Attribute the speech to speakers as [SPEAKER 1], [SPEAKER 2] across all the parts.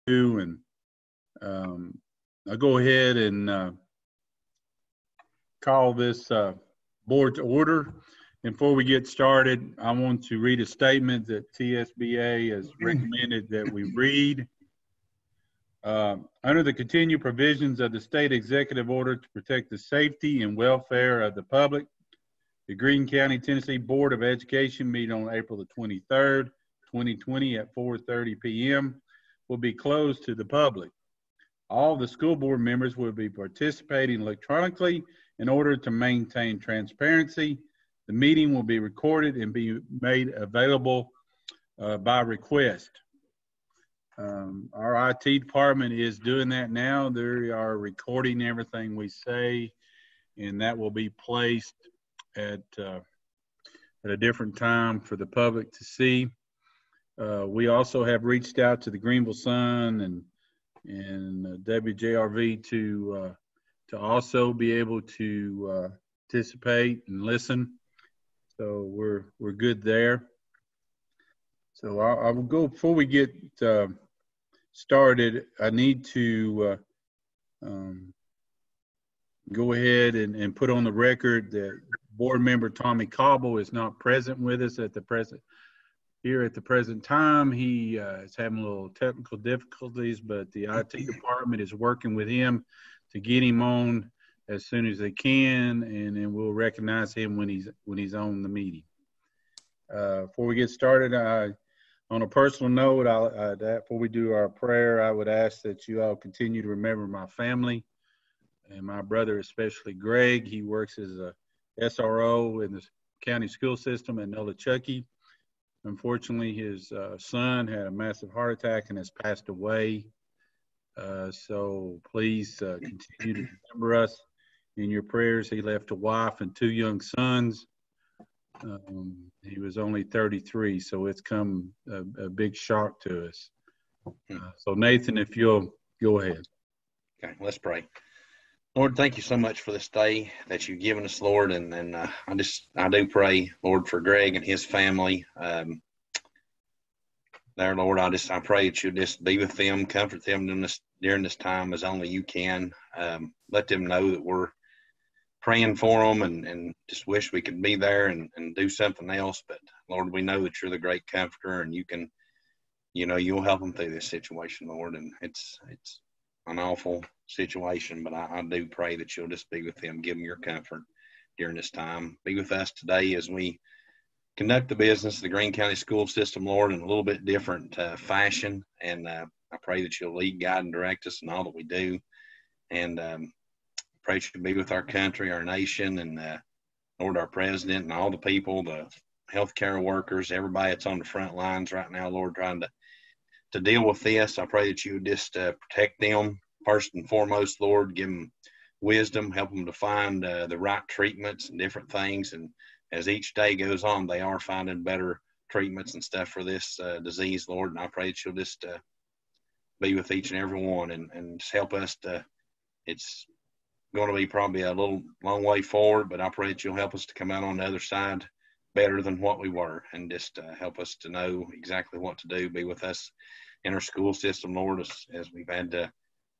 [SPEAKER 1] And I'll go ahead and call this board to order. And before we get started, I want to read a statement that TSBA has recommended that we read. Under the continued provisions of the state executive order to protect the safety and welfare of the public, the Greene County, Tennessee Board of Education meeting on April the 23rd, 2020 at 4:30 p.m. will be closed to the public. All the school board members will be participating electronically in order to maintain transparency. The meeting will be recorded and be made available by request. Our IT department is doing that now. They are recording everything we say, and that will be placed at a different time for the public to see. We also have reached out to the Greenville Sun and WJRV to also be able to participate and listen. So we're good there. So I will go before we get started. I need to go ahead and put on the record that board member Tommy Cobble is not present with us at the present time. He is having a little technical difficulties, but the IT department is working with him to get him on as soon as they can, and then we'll recognize him when he's on the meeting. Before we get started, on a personal note, before we do our prayer, I would ask that you all continue to remember my family and my brother, especially Greg. He works as a SRO in the county school system at Nolichucky. Unfortunately, his son had a massive heart attack and has passed away. So please continue to remember us in your prayers. He left a wife and 2 young sons. He was only 33, so it's come a big shock to us. So Nathan, if you'll go ahead.
[SPEAKER 2] Okay, let's pray. Lord, thank you so much for this day that you've given us, Lord. And I do pray, Lord, for Greg and his family. There, Lord, I pray that you just be with them, comfort them during this time as only you can. Let them know that we're praying for them and just wish we could be there and do something else. But Lord, we know that you're the great comforter, and you'll help them through this situation, Lord. And it's an awful situation, but I do pray that you'll just be with them, give them your comfort during this time. Be with us today as we conduct the business of the Greene County school system, Lord, in a little bit different fashion. And I pray that you'll lead, guide, and direct us in all that we do. And pray that you'll be with our country, our nation, and Lord, our president and all the people, the healthcare workers, everybody that's on the front lines right now, Lord, trying to deal with this. I pray that you would just protect them first and foremost, Lord. Give them wisdom, help them to find the right treatments and different things. And as each day goes on, they are finding better treatments and stuff for this disease, Lord. And I pray that you'll just be with each and every one and just help us it's going to be probably a long way forward, but I pray that you'll help us to come out on the other side better than what we were, and just help us to know exactly what to do. Be with us in our school system, Lord, as we've had to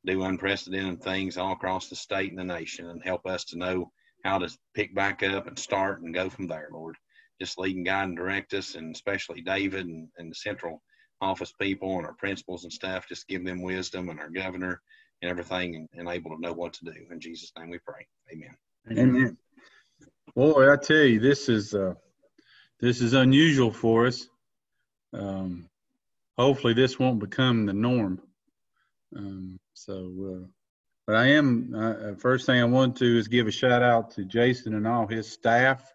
[SPEAKER 2] do unprecedented things all across the state and the nation, and help us to know how to pick back up and start and go from there, Lord. Just lead and guide and direct us, and especially David and the central office people and our principals and stuff. Just give them wisdom, and our governor and everything, and able to know what to do. In Jesus' name we pray. Amen.
[SPEAKER 1] Amen. Boy, I tell you, this is unusual for us. Hopefully this won't become the norm. But I am, first thing I want to is give a shout out to Jason and all his staff,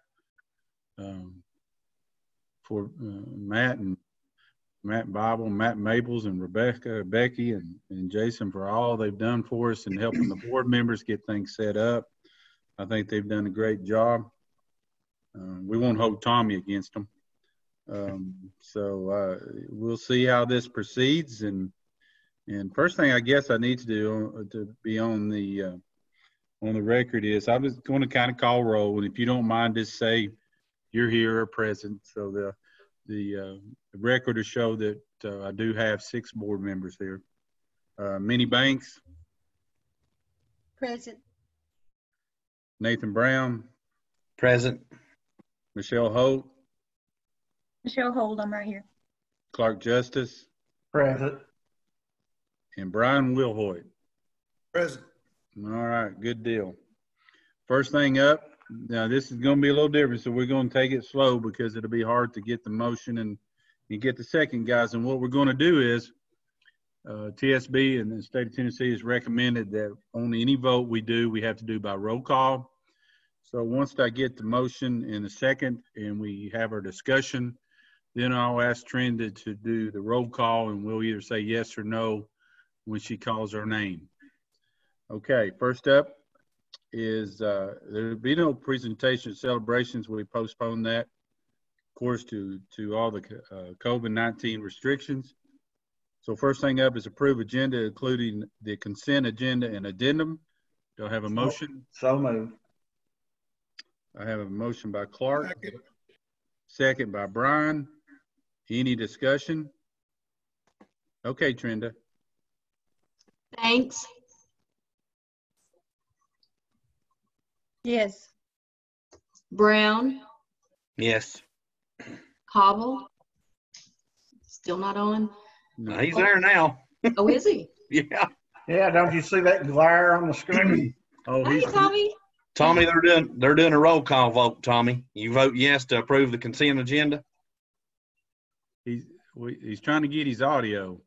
[SPEAKER 1] for Matt Bible, Matt Maples, and Becky, and Jason for all they've done for us and helping the board members get things set up. I think they've done a great job. We won't hold Tommy against them. So we'll see how this proceeds. And first thing I guess I need to do to be on the record is I was going to kind of call roll, and if you don't mind, just say you're here or present, so the record will show that I do have 6 board members here. Minnie Banks,
[SPEAKER 3] Present.
[SPEAKER 1] Nathan Brown,
[SPEAKER 2] Present.
[SPEAKER 1] Michelle Holt,
[SPEAKER 3] Michelle Hold, I'm right here.
[SPEAKER 1] Clark Justice,
[SPEAKER 4] Present.
[SPEAKER 1] and Brian Wilhoit.
[SPEAKER 4] Present.
[SPEAKER 1] All right, good deal. First thing up, now this is going to be a little different, so we're going to take it slow because it'll be hard to get the motion and get the second, guys. And what we're going to do is TSB and the state of Tennessee has recommended that on any vote we do, we have to do by roll call. So once I get the motion in a second and we have our discussion, then I'll ask Trenda to do the roll call and we'll either say yes or no when she calls our name. Okay, first up is there'll be no presentation celebrations. We postponed that, of course, to all the COVID-19 restrictions. So first thing up is approve agenda, including the consent agenda and addendum. Do I have a motion?
[SPEAKER 4] So moved.
[SPEAKER 1] I have a motion by Clark, second by Brian. Any discussion? Okay, Trenda.
[SPEAKER 5] Thanks.
[SPEAKER 3] Yes.
[SPEAKER 5] Brown,
[SPEAKER 2] Yes.
[SPEAKER 5] Cobble, still not on.
[SPEAKER 1] No.
[SPEAKER 2] He's there now.
[SPEAKER 5] Oh, is he?
[SPEAKER 2] Yeah.
[SPEAKER 4] Yeah, don't you see that glare on the screen?
[SPEAKER 1] Oh,
[SPEAKER 5] Hey, Tommy.
[SPEAKER 2] Tommy, they're doing a roll call vote, Tommy. You vote yes to approve the consent agenda?
[SPEAKER 1] he's trying to get his audio.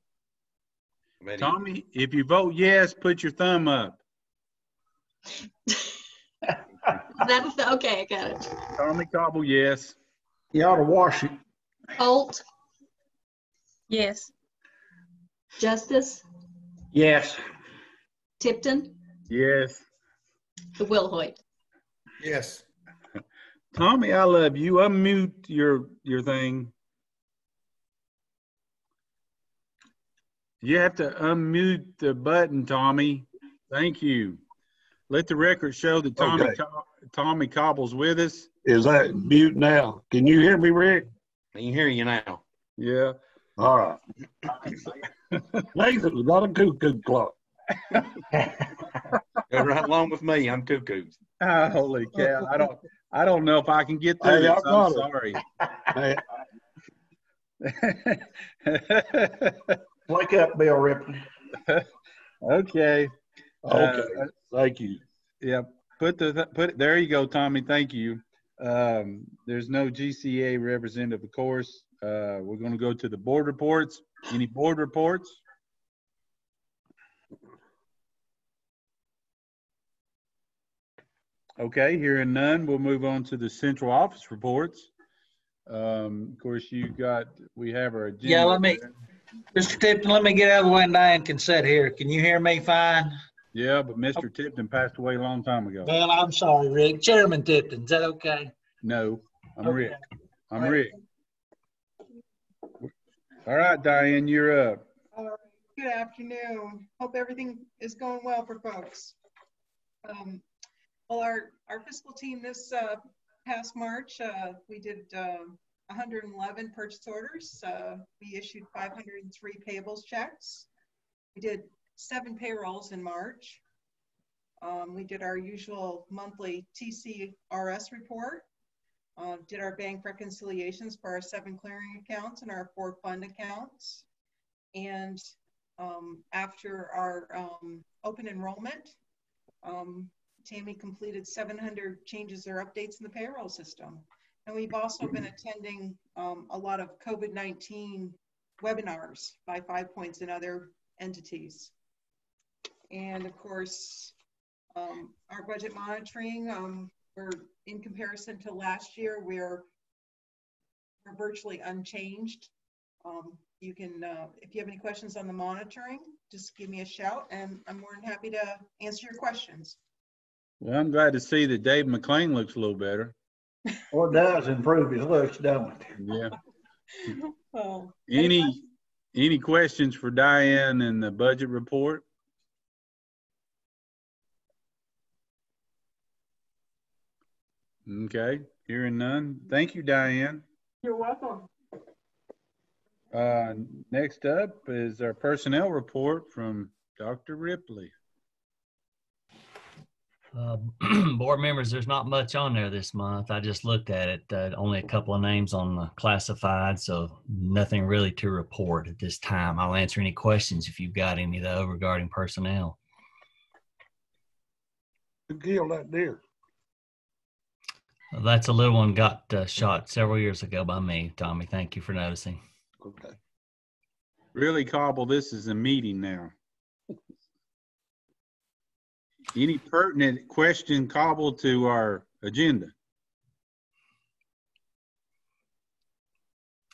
[SPEAKER 2] But
[SPEAKER 1] Tommy, if you vote yes, put your thumb up.
[SPEAKER 5] Okay, I got it.
[SPEAKER 1] Tommy Cobble, yes.
[SPEAKER 4] You ought to wash it.
[SPEAKER 5] Holt,
[SPEAKER 3] Yes.
[SPEAKER 5] Justice,
[SPEAKER 4] Yes.
[SPEAKER 5] Tipton,
[SPEAKER 1] Yes.
[SPEAKER 5] the Wilhoit.
[SPEAKER 4] Yes.
[SPEAKER 1] Tommy, I love you. Unmute your thing. You have to unmute the button, Tommy. Thank you. Let the record show that Tommy Cobble's with us.
[SPEAKER 6] Is that mute now? Can you hear me, Rick?
[SPEAKER 2] I can hear you now.
[SPEAKER 1] Yeah.
[SPEAKER 6] All right. Nathan's got a cuckoo clock.
[SPEAKER 2] Go right along with me. I'm cuckoo.
[SPEAKER 1] Oh, holy cow. I don't know if I can get through
[SPEAKER 6] Hey,
[SPEAKER 1] this. I'm
[SPEAKER 6] it.
[SPEAKER 1] sorry.
[SPEAKER 6] Hey,
[SPEAKER 4] Wake up, Bill Ripley.
[SPEAKER 1] Okay.
[SPEAKER 6] okay. Thank you.
[SPEAKER 1] Yeah. Put it there. You go, Tommy. Thank you. There's no GCA representative, of course. We're going to go to the board reports. Any board reports? Okay, hearing none, we'll move on to the central office reports. Of course, we have our agenda.
[SPEAKER 7] Yeah, Mr. Tipton, let me get out of the way and Diane can sit here. Can you hear me fine?
[SPEAKER 1] Yeah, but Mr. Tipton passed away a long time ago.
[SPEAKER 7] Well, I'm sorry, Rick. Chairman Tipton, is that okay?
[SPEAKER 1] No, I'm
[SPEAKER 7] Okay.
[SPEAKER 1] Rick. I'm Rick. All right, Diane, you're up.
[SPEAKER 8] All right. Good afternoon. Hope everything is going well for folks. Well, our fiscal team this past March, we did 111 purchase orders. We issued 503 payables checks. We did 7 payrolls in March. We did our usual monthly TCRS report. Did our bank reconciliations for our 7 clearing accounts and our 4 fund accounts. And after our open enrollment, Tammy completed 700 changes or updates in the payroll system. And we've also been attending a lot of COVID-19 webinars by 5 Points and other entities. And of course, our budget monitoring, we're in comparison to last year, we're virtually unchanged. You can, if you have any questions on the monitoring, just give me a shout and I'm more than happy to answer your questions.
[SPEAKER 1] Well, I'm glad to see that Dave McLean looks a little better.
[SPEAKER 4] Well, it does improve his looks, don't it?
[SPEAKER 1] Yeah.
[SPEAKER 8] Well,
[SPEAKER 1] Any questions for Diane in the budget report? Okay, hearing none. Thank you, Diane.
[SPEAKER 8] You're welcome.
[SPEAKER 1] Next up is our personnel report from Dr. Ripley.
[SPEAKER 9] Board members, there's not much on there this month. I just looked at it. Only a couple of names on the classified, so nothing really to report at this time. I'll answer any questions if you've got any, though, regarding personnel.
[SPEAKER 6] Who killed that deer?
[SPEAKER 9] That's a little one got shot several years ago by me, Tommy. Thank you for noticing.
[SPEAKER 6] Okay.
[SPEAKER 1] Really, Cobble, this is a meeting now. Any pertinent question, Cobble, to our agenda?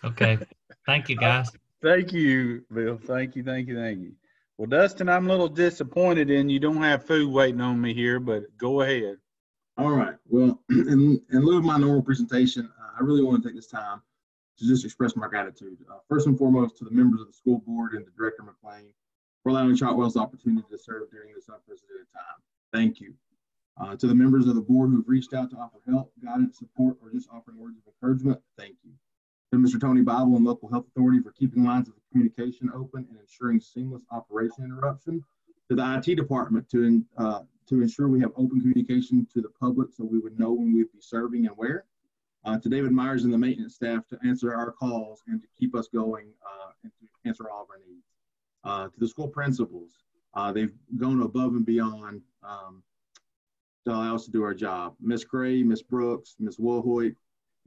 [SPEAKER 9] Okay. Thank you, guys.
[SPEAKER 1] Thank you, Bill. Thank you. Well, Dustin, I'm a little disappointed in you don't have food waiting on me here, but go ahead.
[SPEAKER 10] All right. Well, in lieu of my normal presentation, I really want to take this time to just express my gratitude. First and foremost, to the members of the school board and to Director McLean for allowing Chartwell's opportunity to serve during this unprecedented time. Thank you. To the members of the board who've reached out to offer help, guidance, support, or just offering words of encouragement, thank you. To Mr. Tony Bible and Local Health Authority for keeping lines of communication open and ensuring seamless operation interruption. To the IT department to ensure we have open communication to the public so we would know when we'd be serving and where. To David Myers and the maintenance staff to answer our calls and to keep us going and to answer all of our needs. To the school principals, they've gone above and beyond to allow us to do our job. Ms. Gray, Ms. Brooks, Ms. Wilhoit,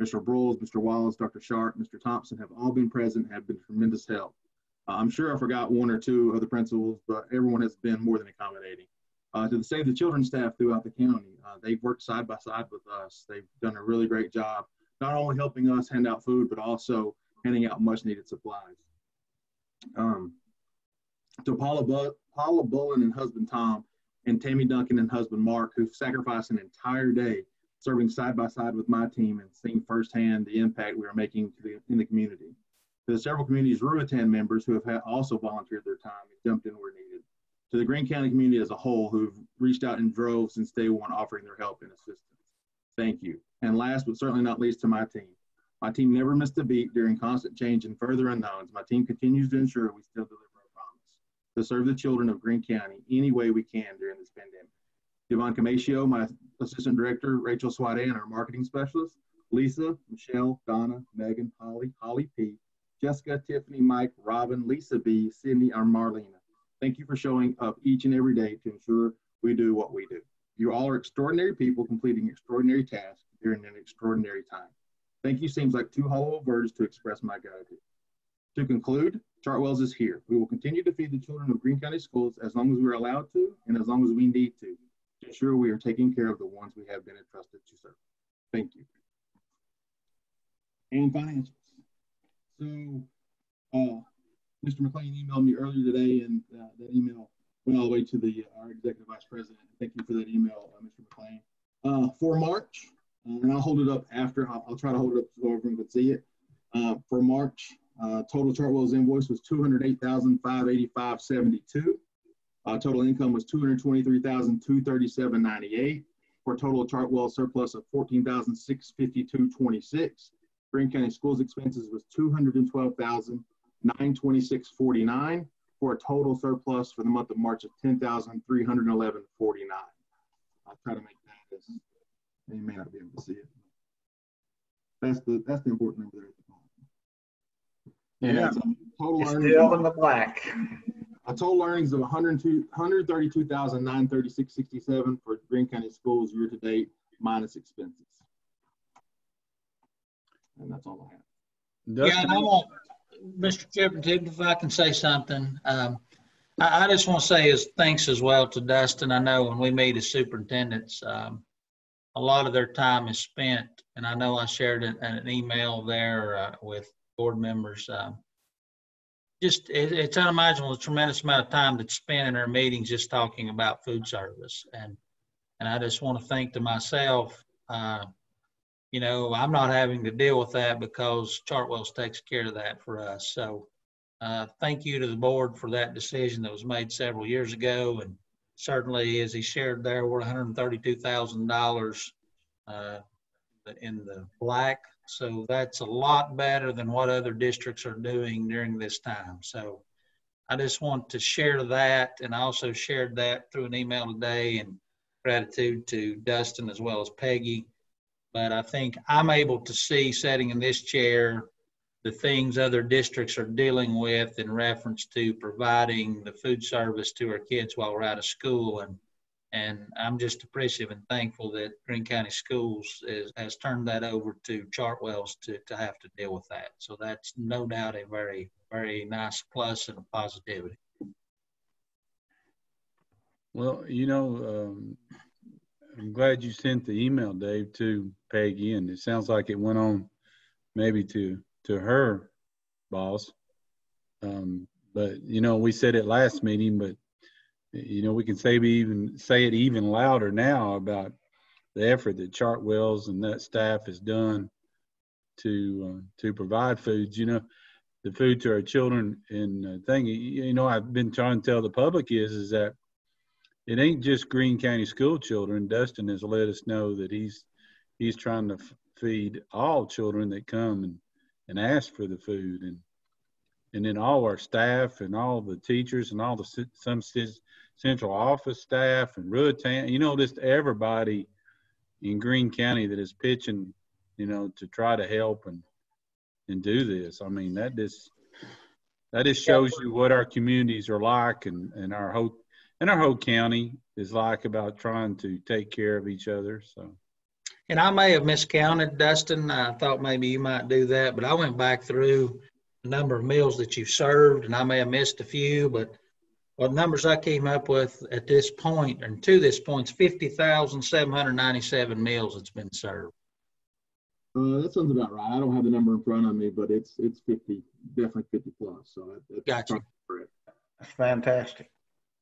[SPEAKER 10] Mr. Broles, Mr. Wallace, Dr. Sharp, Mr. Thompson have all been present and have been tremendous help. I'm sure I forgot one or two of the principals, but everyone has been more than accommodating. To the Save the Children staff throughout the county, they've worked side by side with us. They've done a really great job, not only helping us hand out food, but also handing out much needed supplies. To Paula Bullen and husband Tom, and Tammy Duncan and husband Mark, who've sacrificed an entire day serving side by side with my team and seeing firsthand the impact we are making in the community. To the several communities Ruatan members who have also volunteered their time and jumped in where needed. To the Greene County community as a whole who've reached out in droves since day one offering their help and assistance. Thank you. And last but certainly not least, to my team. My team never missed a beat during constant change and further unknowns. My team continues to ensure we still deliver our promise to serve the children of Greene County any way we can during this pandemic. Yvonne Camacio, my assistant director, Rachel Swade, and our marketing specialist, Lisa, Michelle, Donna, Megan, Holly P, Jessica, Tiffany, Mike, Robin, Lisa B, Sydney, and Marlena. Thank you for showing up each and every day to ensure we do what we do. You all are extraordinary people completing extraordinary tasks during an extraordinary time. Thank you seems like too hollow of words to express my gratitude. To conclude, Chartwell's is here. We will continue to feed the children of Greene County Schools as long as we're allowed to and as long as we need to ensure we are taking care of the ones we have been entrusted to serve. Thank you. And financials. So, Mr. McLean emailed me earlier today, and that email went all the way to our executive vice president. Thank you for that email, Mr. McLean. For March, and I'll hold it up after. I'll try to hold it up so everyone can see it. For March, total Chartwell's invoice was $208,585.72. Total income was $223,237.98 for a total Chartwell surplus of $14,652.26. Greene County Schools expenses was $212,926.49 for a total surplus for the month of March of $10,311.49. I'll try to make that as you may not be able to see it. That's the important number there at the bottom.
[SPEAKER 4] Yeah,
[SPEAKER 10] Total
[SPEAKER 4] it's
[SPEAKER 10] earnings
[SPEAKER 4] still in the black.
[SPEAKER 10] A total earnings of $132,936.67 for Greene County Schools year to date minus expenses. And that's all I have.
[SPEAKER 7] Yeah, and I want, Mr. Chippington, if I can say something. I just want to say thanks as well to Dustin. I know when we meet as superintendents, a lot of their time is spent, and I know I shared an email there with board members. It's unimaginable the tremendous amount of time that's spent in our meetings just talking about food service. And I just want to think to myself, you know, I'm not having to deal with that because Chartwell's takes care of that for us. So thank you to the board for that decision that was made several years ago. And certainly, as he shared there, we're $132,000 in the black. So that's a lot better than what other districts are doing during this time. So I just want to share that, and I also shared that through an email today, and gratitude to Dustin as well as Peggy. But I think I'm able to see, sitting in this chair, the things other districts are dealing with in reference to providing the food service to our kids while we're out of school. And I'm just appreciative and thankful that Greene County Schools has turned that over to Chartwell's to have to deal with that. So that's no doubt a very, very nice plus and a positivity.
[SPEAKER 1] Well, you know, I'm glad you sent the email, Dave, to Peggy, and it sounds like it went on maybe to her boss. But, you know, we said it last meeting, but, you know, we can say it even louder now about the effort that Chartwell's and that staff has done to provide foods, you know, the food to our children. And the thing, you know, I've been trying to tell the public is that it ain't just Greene County school children. Dustin has let us know that he's trying to feed all children that come and ask for the food, and then all our staff and all the teachers and all the some central office staff and Rutan, you know, just everybody in Greene County that is pitching, you know, to try to help and do this. I mean, that just shows you what our communities are like, and our whole county is like about trying to take care of each other. So.
[SPEAKER 7] And I may have miscounted, Dustin. I thought maybe you might do that, but I went back through the number of meals that you've served, and I may have missed a few, but what numbers I came up with at this point, and to this point, is 50,797 meals that's been served.
[SPEAKER 10] That sounds about right. I don't have the number in front of me, but it's 50, definitely 50 plus. So that's
[SPEAKER 7] gotcha.
[SPEAKER 10] Correct.
[SPEAKER 4] That's fantastic.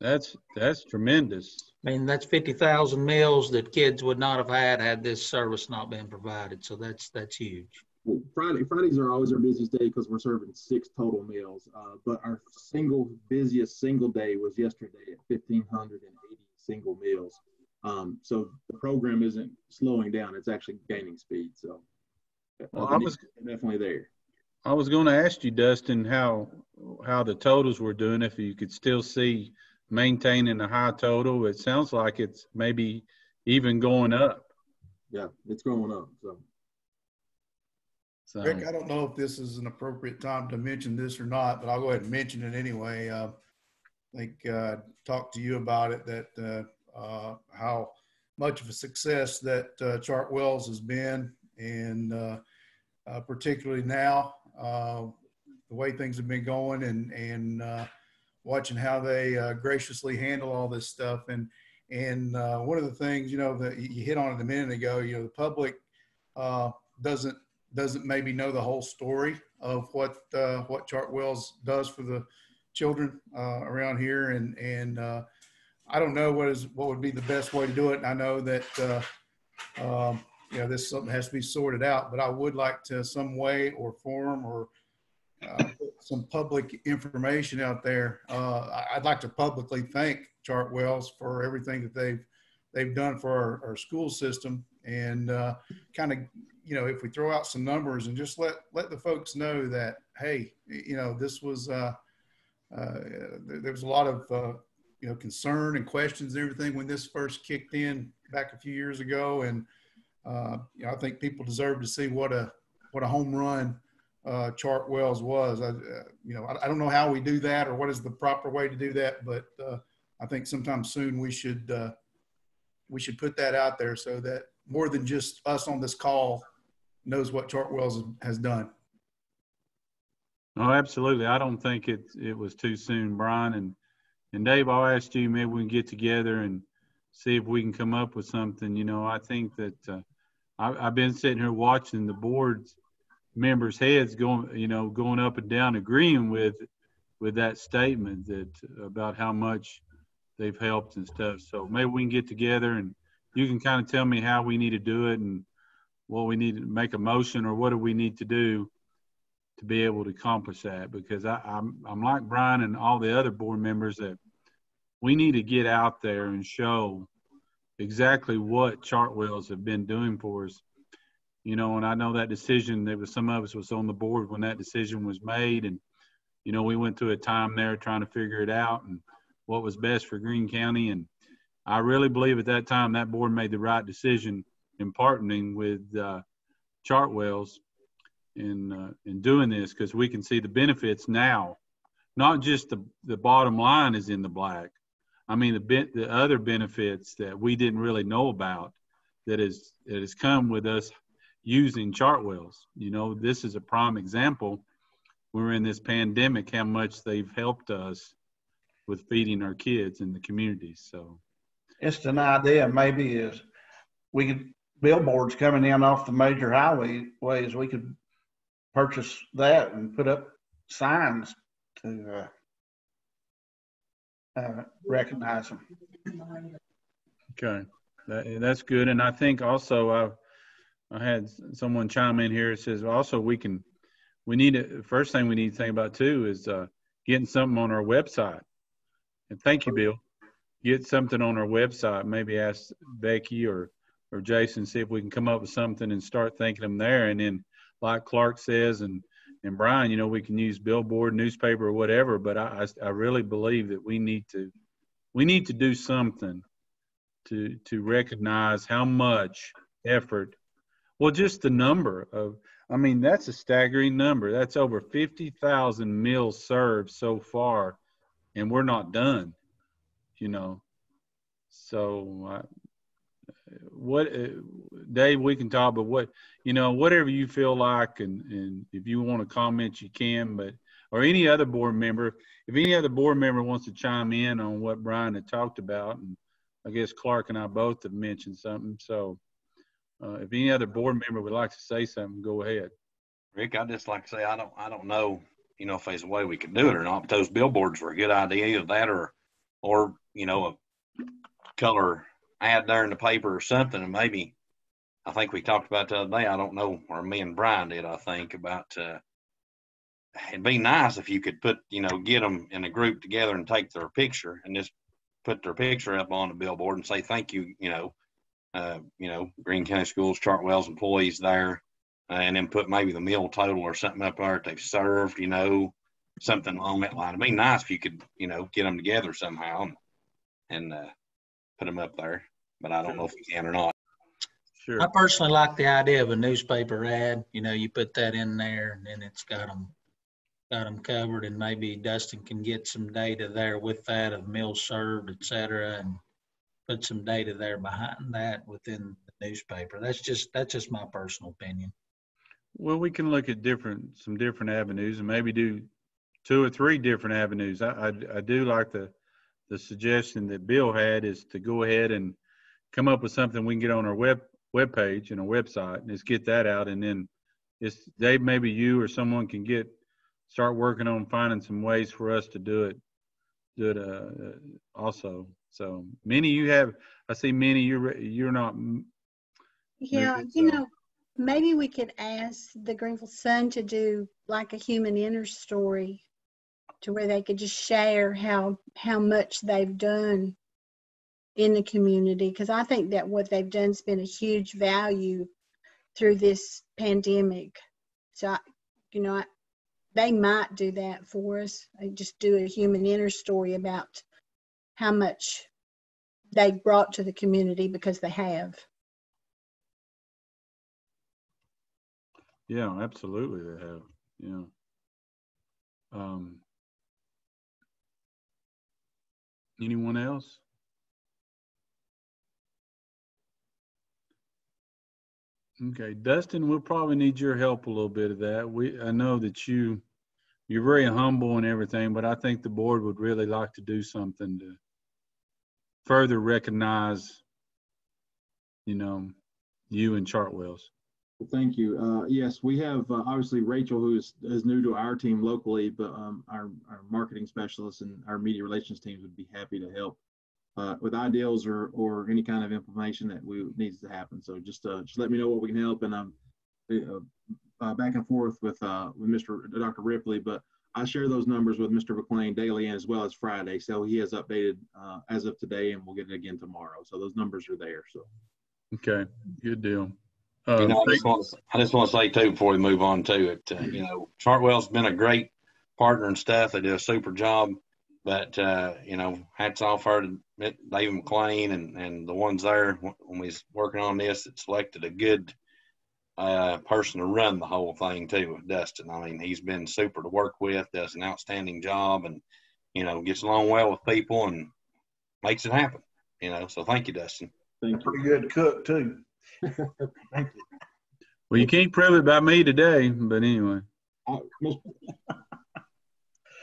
[SPEAKER 1] That's tremendous.
[SPEAKER 7] I mean, that's 50,000 meals that kids would not have had this service not been provided. So that's huge.
[SPEAKER 10] Well, Fridays are always our busiest day because we're serving 6 total meals. But our busiest single day was yesterday at 1,580 single meals. So the program isn't slowing down; it's actually gaining speed. So
[SPEAKER 1] well, I was
[SPEAKER 10] definitely there.
[SPEAKER 1] I was going to ask you, Dustin, how the totals were doing. If you could still see maintaining a high total, it sounds like it's maybe even going up.
[SPEAKER 10] Yeah, it's going up.
[SPEAKER 11] So. Rick, I don't know if this is an appropriate time to mention this or not, but I'll go ahead and mention it anyway. I think talked to you about it, that how much of a success that Chartwell's has been, and particularly now, the way things have been going, and watching how they graciously handle all this stuff. And one of the things, you know, that you hit on it a minute ago, you know, the public doesn't maybe know the whole story of what Chartwell's does for the children around here, and I don't know what would be the best way to do it. And I know that you know, this something has to be sorted out, but I would like to some way or form or put some public information out there. I'd like to publicly thank Chartwell's for everything that they've done for our school system, and kind of, you know, if we throw out some numbers and just let the folks know that, hey, you know, this was there was a lot of you know, concern and questions and everything when this first kicked in back a few years ago, and you know, I think people deserve to see what a home run Chartwell's was. You know, I don't know how we do that or what is the proper way to do that, but I think sometime soon we should put that out there so that more than just us on this call knows what Chartwell's has done.
[SPEAKER 1] Oh, absolutely. I don't think it was too soon, Brian. And Dave, I'll ask you, maybe we can get together and see if we can come up with something. You know, I think that I've been sitting here watching the board members' heads going up and down, agreeing with that statement about how much they've helped and stuff. So maybe we can get together and you can kind of tell me how we need to do it and what we need to make a motion, or what do we need to do to be able to accomplish that. Because I'm like Brian and all the other board members, that we need to get out there and show exactly what Chartwell's have been doing for us. You know, and I know that decision, there was some of us was on the board when that decision was made, and you know, we went through a time there trying to figure it out and what was best for Greene County. And I really believe at that time that board made the right decision in partnering with Chartwell's in doing this, because we can see the benefits now. Not just the bottom line is in the black. I mean, the other benefits that we didn't really know about that has come with us using Chartwell's. You know, this is a prime example. We're in this pandemic, how much they've helped us with feeding our kids in the community. So
[SPEAKER 4] it's an idea maybe is we could, billboards coming in off the major highways, we could purchase that and put up signs to recognize them.
[SPEAKER 1] Okay, that's good. And I think also I had someone chime in here. It says also first thing we need to think about too is getting something on our website. And thank you, Bill. Get something on our website. Maybe ask Becky or Jason, see if we can come up with something and start thinking them there. And then, like Clark says, and Brian, you know, we can use billboard, newspaper, or whatever. But I really believe that we need to do something to recognize how much effort. Well, just the number of, I mean, that's a staggering number. That's over 50,000 meals served so far, and we're not done, you know. So Dave, we can talk, but whatever you feel like, and if you want to comment, you can, or any other board member, if any other board member wants to chime in on what Brian had talked about, and I guess Clark and I both have mentioned something. So if any other board member would like to say something, go ahead.
[SPEAKER 2] Rick, I just like to say, I don't know, you know, if there's a way we could do it or not, but those billboards were a good idea, either that or, you know, a color ad there in the paper or something. And maybe, I think we talked about the other day, I don't know, or me and Brian did, I think, about, it'd be nice if you could get them in a group together and take their picture and just put their picture up on the billboard and say, thank you, Greene County Schools, Chartwell's employees there, and then put maybe the meal total or something up there that they've served, you know, something along that line. It'd be nice if you could, you know, get them together somehow and put them up there, but I don't know if we can or not.
[SPEAKER 1] Sure.
[SPEAKER 7] I personally like the idea of a newspaper ad. You know, you put that in there and then it's got them covered, and maybe Dustin can get some data there with that of meals served, et cetera, and put some data there behind that within the newspaper. That's just my personal opinion.
[SPEAKER 1] Well, we can look at some different avenues and maybe do 2 or 3 different avenues. I do like the suggestion that Bill had, is to go ahead and come up with something we can get on our web page and a website, and just get that out. And then Dave, maybe you or someone can start working on finding some ways for us to do it also. So Minnie, I see Minnie, you're not.
[SPEAKER 12] Yeah, you know, maybe we could ask the Greenville Sun to do like a human interest story, to where they could just share how much they've done in the community, because I think that what they've done has been a huge value through this pandemic. So, they might do that for us. They just do a human interest story about how much they brought to the community, because they have.
[SPEAKER 1] Yeah, absolutely they have. Yeah. Anyone else? Okay, Dustin, we'll probably need your help a little bit of that. I know that you're very humble and everything, but I think the board would really like to do something to further recognize, you and Chartwell's.
[SPEAKER 10] Well, thank you. Yes, we have obviously Rachel, who is new to our team locally, but our marketing specialists and our media relations teams would be happy to help with ideals or any kind of information that needs to happen. So just let me know what we can help, and back and forth with Dr. Ripley. But I share those numbers with Mr. McLean daily and as well as Friday. So he has updated as of today, and we'll get it again tomorrow. So those numbers are there. So.
[SPEAKER 1] Okay, good deal.
[SPEAKER 2] I just want to say too, before we move on to it, Chartwell's been a great partner and stuff. They do a super job. But, you know, hats off her to David McLean and the ones there when we was working on this that selected a good person to run the whole thing too, with Dustin. I mean, he's been super to work with, does an outstanding job, and, you know, gets along well with people and makes it happen, you know. So thank you, Dustin.
[SPEAKER 4] Pretty good cook too.
[SPEAKER 6] Thank you.
[SPEAKER 1] Well, you can't prove it by me today, but anyway.
[SPEAKER 10] Mr.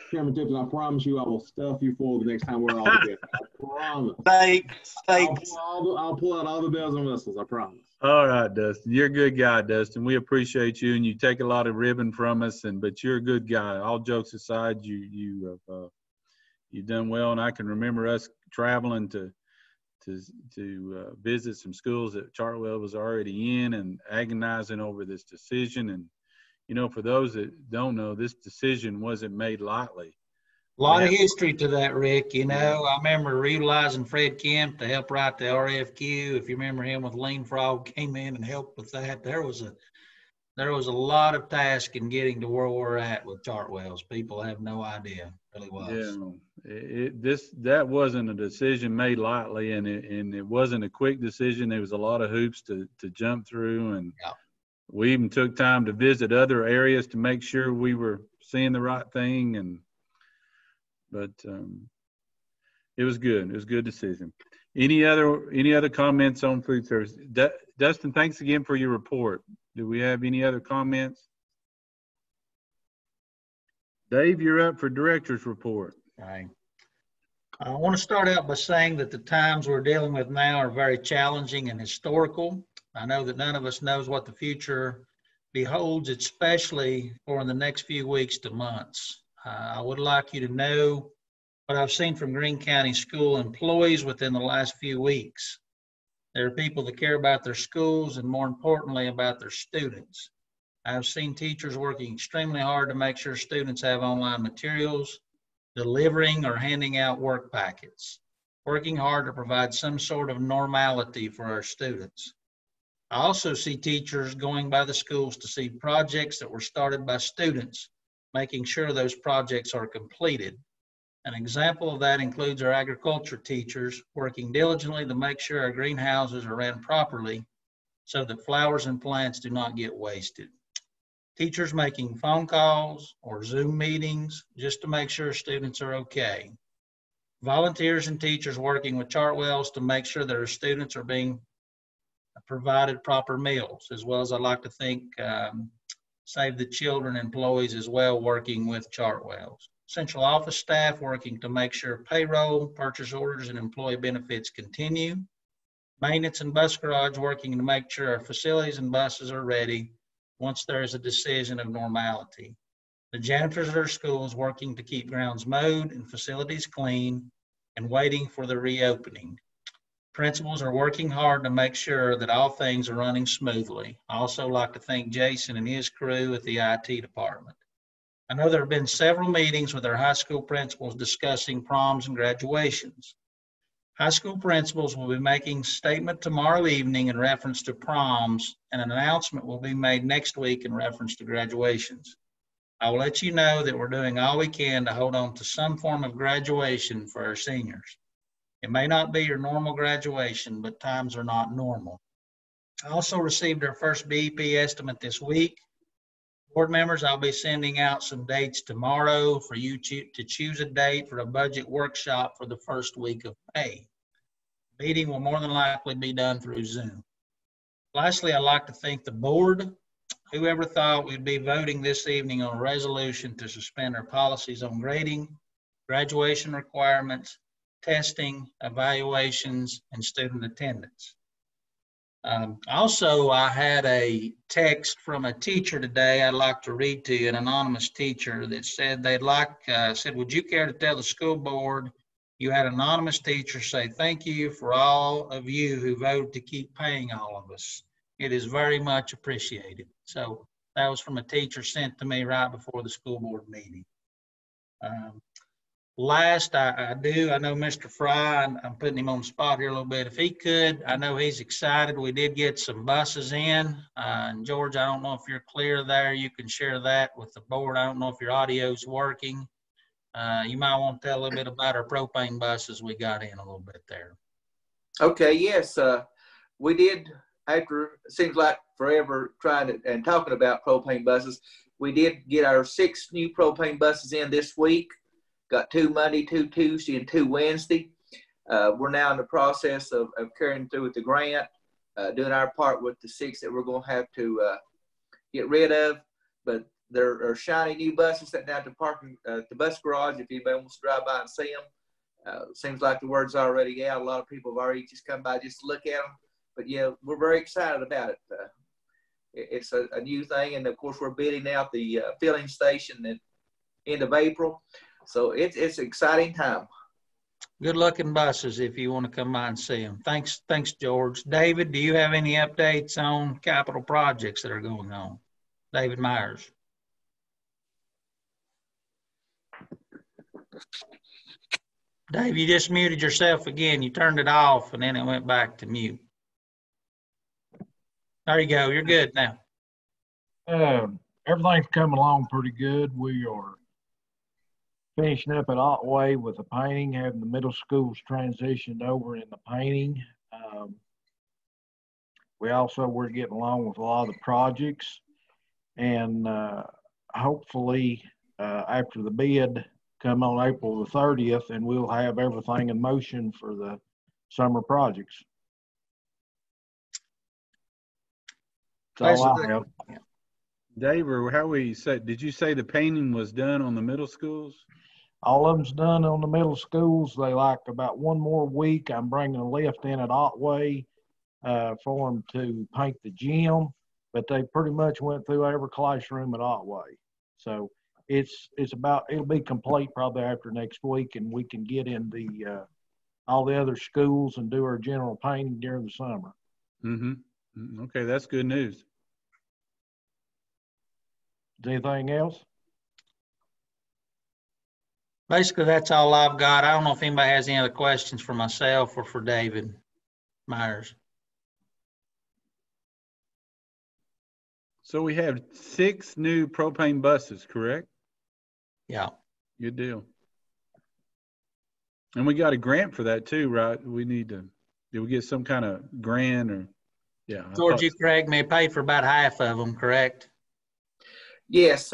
[SPEAKER 10] Chairman Tipton, I promise you I will stuff you full the next time we're all together. I promise.
[SPEAKER 2] Thanks.
[SPEAKER 10] I'll pull out all the bells and whistles, I promise.
[SPEAKER 1] All right, Dustin. You're a good guy, Dustin. We appreciate you, and you take a lot of ribbon from us, but you're a good guy. All jokes aside, you've done well, and I can remember us traveling to visit some schools that Chartwell was already in and agonizing over this decision. And, you know, for those that don't know, this decision wasn't made lightly.
[SPEAKER 7] A lot of history to that, Rick. You know, I remember utilizing Fred Kemp to help write the RFQ. If you remember him with Lean Frog, came in and helped with that. There was a lot of task in getting to where we're at with Chartwells. People have no idea. It really was.
[SPEAKER 1] Yeah, that wasn't a decision made lightly, and it wasn't a quick decision. There was a lot of hoops to jump through, and we even took time to visit other areas to make sure we were seeing the right thing. But it was good. It was a good decision. Any other comments on food service? Dustin, thanks again for your report. Do we have any other comments? Dave, you're up for director's report.
[SPEAKER 7] Okay. I want to start out by saying that the times we're dealing with now are very challenging and historical. I know that none of us knows what the future beholds, especially for in the next few weeks to months. I would like you to know what I've seen from Greene County school employees within the last few weeks. There are people that care about their schools and, more importantly, about their students. I've seen teachers working extremely hard to make sure students have online materials, delivering or handing out work packets, working hard to provide some sort of normality for our students. I also see teachers going by the schools to see projects that were started by students, making sure those projects are completed. An example of that includes our agriculture teachers working diligently to make sure our greenhouses are ran properly so that flowers and plants do not get wasted. Teachers making phone calls or Zoom meetings just to make sure students are okay. Volunteers and teachers working with Chartwells to make sure that our students are being provided proper meals, as well as I'd like to thank Save the Children employees as well working with Chartwells. Central office staff working to make sure payroll, purchase orders, and employee benefits continue. Maintenance and bus garage working to make sure our facilities and buses are ready once there is a decision of normality. The janitors at our schools working to keep grounds mowed and facilities clean and waiting for the reopening. Principals are working hard to make sure that all things are running smoothly. I also like to thank Jason and his crew at the IT department. I know there have been several meetings with our high school principals discussing proms and graduations. High school principals will be making a statement tomorrow evening in reference to proms, and an announcement will be made next week in reference to graduations. I will let you know that we're doing all we can to hold on to some form of graduation for our seniors. It may not be your normal graduation, but times are not normal. I also received our first BEP estimate this week. Board members, I'll be sending out some dates tomorrow for you to choose a date for a budget workshop for the first week of May. The meeting will more than likely be done through Zoom. Lastly, I'd like to thank the board. Whoever thought we'd be voting this evening on a resolution to suspend our policies on grading, graduation requirements, testing, evaluations, and student attendance. Also, I had a text from a teacher today I'd like to read to you, an anonymous teacher that said said, would you care to tell the school board you had an anonymous teacher say thank you for all of you who voted to keep paying all of us. It is very much appreciated. So that was from a teacher sent to me right before the school board meeting. last, I know Mr. Fry, I'm putting him on the spot here a little bit. If he could, I know he's excited. We did get some buses in. And George, I don't know if you're clear there. You can share that with the board. I don't know if your audio's working. You might want to tell a little bit about our propane buses we got in a little bit there.
[SPEAKER 13] Okay, yes. We did, after it seems like forever trying to, and talking about propane buses, we did get our 6 new propane buses in this week. Got 2 Monday, 2 Tuesday, and 2 Wednesday. We're now in the process of carrying through with the grant, doing our part with the 6 that we're going to have to get rid of. But there are shiny new buses sitting out the bus garage if anybody wants to drive by and see them. Seems like the word's already out. A lot of people have already just come by just to look at them. But yeah, we're very excited about it. It's a new thing. And of course, we're bidding out the filling station at end of April. So it's an exciting time.
[SPEAKER 7] Good looking buses if you want to come by and see them. Thanks, George. David, do you have any updates on capital projects that are going on? David Myers. Dave, you just muted yourself again. You turned it off and then it went back to mute. There you go. You're good now.
[SPEAKER 6] Everything's coming along pretty good. We are finishing up at Otway with the painting, having the middle schools transitioned over in the painting. We're getting along with a lot of the projects, and hopefully after the bid come on April the 30th, and we'll have everything in motion for the summer projects. That's all I have.
[SPEAKER 1] Dave, or how we said, did you say the painting was done on the middle schools?
[SPEAKER 6] All of them's done on the middle schools. They like about 1 more week. I'm bringing a lift in at Otway for them to paint the gym, but they pretty much went through every classroom at Otway. So it'll be complete probably after next week, and we can get in the all the other schools and do our general painting during the summer.
[SPEAKER 1] Mm-hmm. Okay, that's good news.
[SPEAKER 6] Is there anything else?
[SPEAKER 7] Basically, that's all I've got. I don't know if anybody has any other questions for myself or for David Myers.
[SPEAKER 1] So we have 6 new propane buses, correct?
[SPEAKER 7] Yeah.
[SPEAKER 1] Good deal. And we got a grant for that too, right? Did we get some kind of grant or? Yeah.
[SPEAKER 7] George, you correct me, paid for about half of them, correct?
[SPEAKER 13] Yes,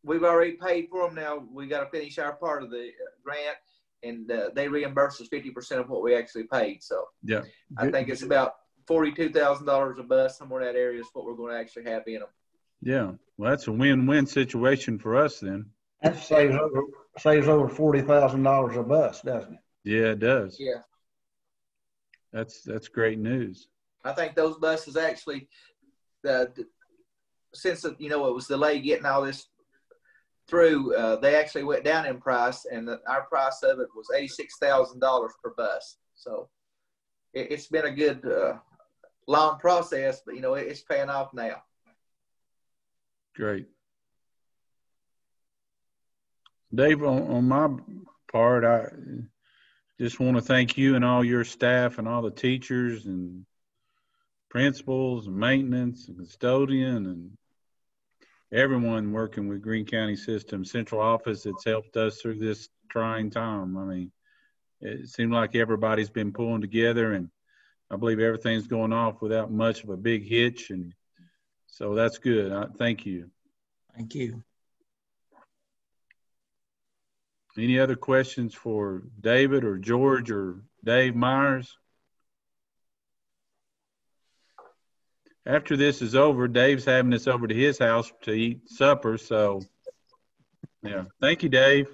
[SPEAKER 13] we've already paid for them. Now we got to finish our part of the grant, and they reimburse us 50% of what we actually paid. So
[SPEAKER 1] yeah,
[SPEAKER 13] I think it's about $42,000 a bus, somewhere in that area is what we're going to actually have in them.
[SPEAKER 1] Yeah, well, that's a win-win situation for us then.
[SPEAKER 4] That saves over $40,000 a bus, doesn't it?
[SPEAKER 1] Yeah, it does.
[SPEAKER 13] Yeah,
[SPEAKER 1] that's great news.
[SPEAKER 13] I think those buses actually, since it was delayed getting all this through, they actually went down in price, and our price of it was $86,000 per bus. So it's been a good long process, but it's paying off now.
[SPEAKER 1] Great. Dave, on my part, I just want to thank you and all your staff and all the teachers and principals and maintenance and custodian and everyone working with Greene County System Central Office that's helped us through this trying time. I mean, it seemed like everybody's been pulling together, and I believe everything's going off without much of a big hitch, and so that's good. Thank you.
[SPEAKER 7] Thank you.
[SPEAKER 1] Any other questions for David or George or Dave Myers? After this is over, Dave's having us over to his house to eat supper. So, yeah. Thank you, Dave.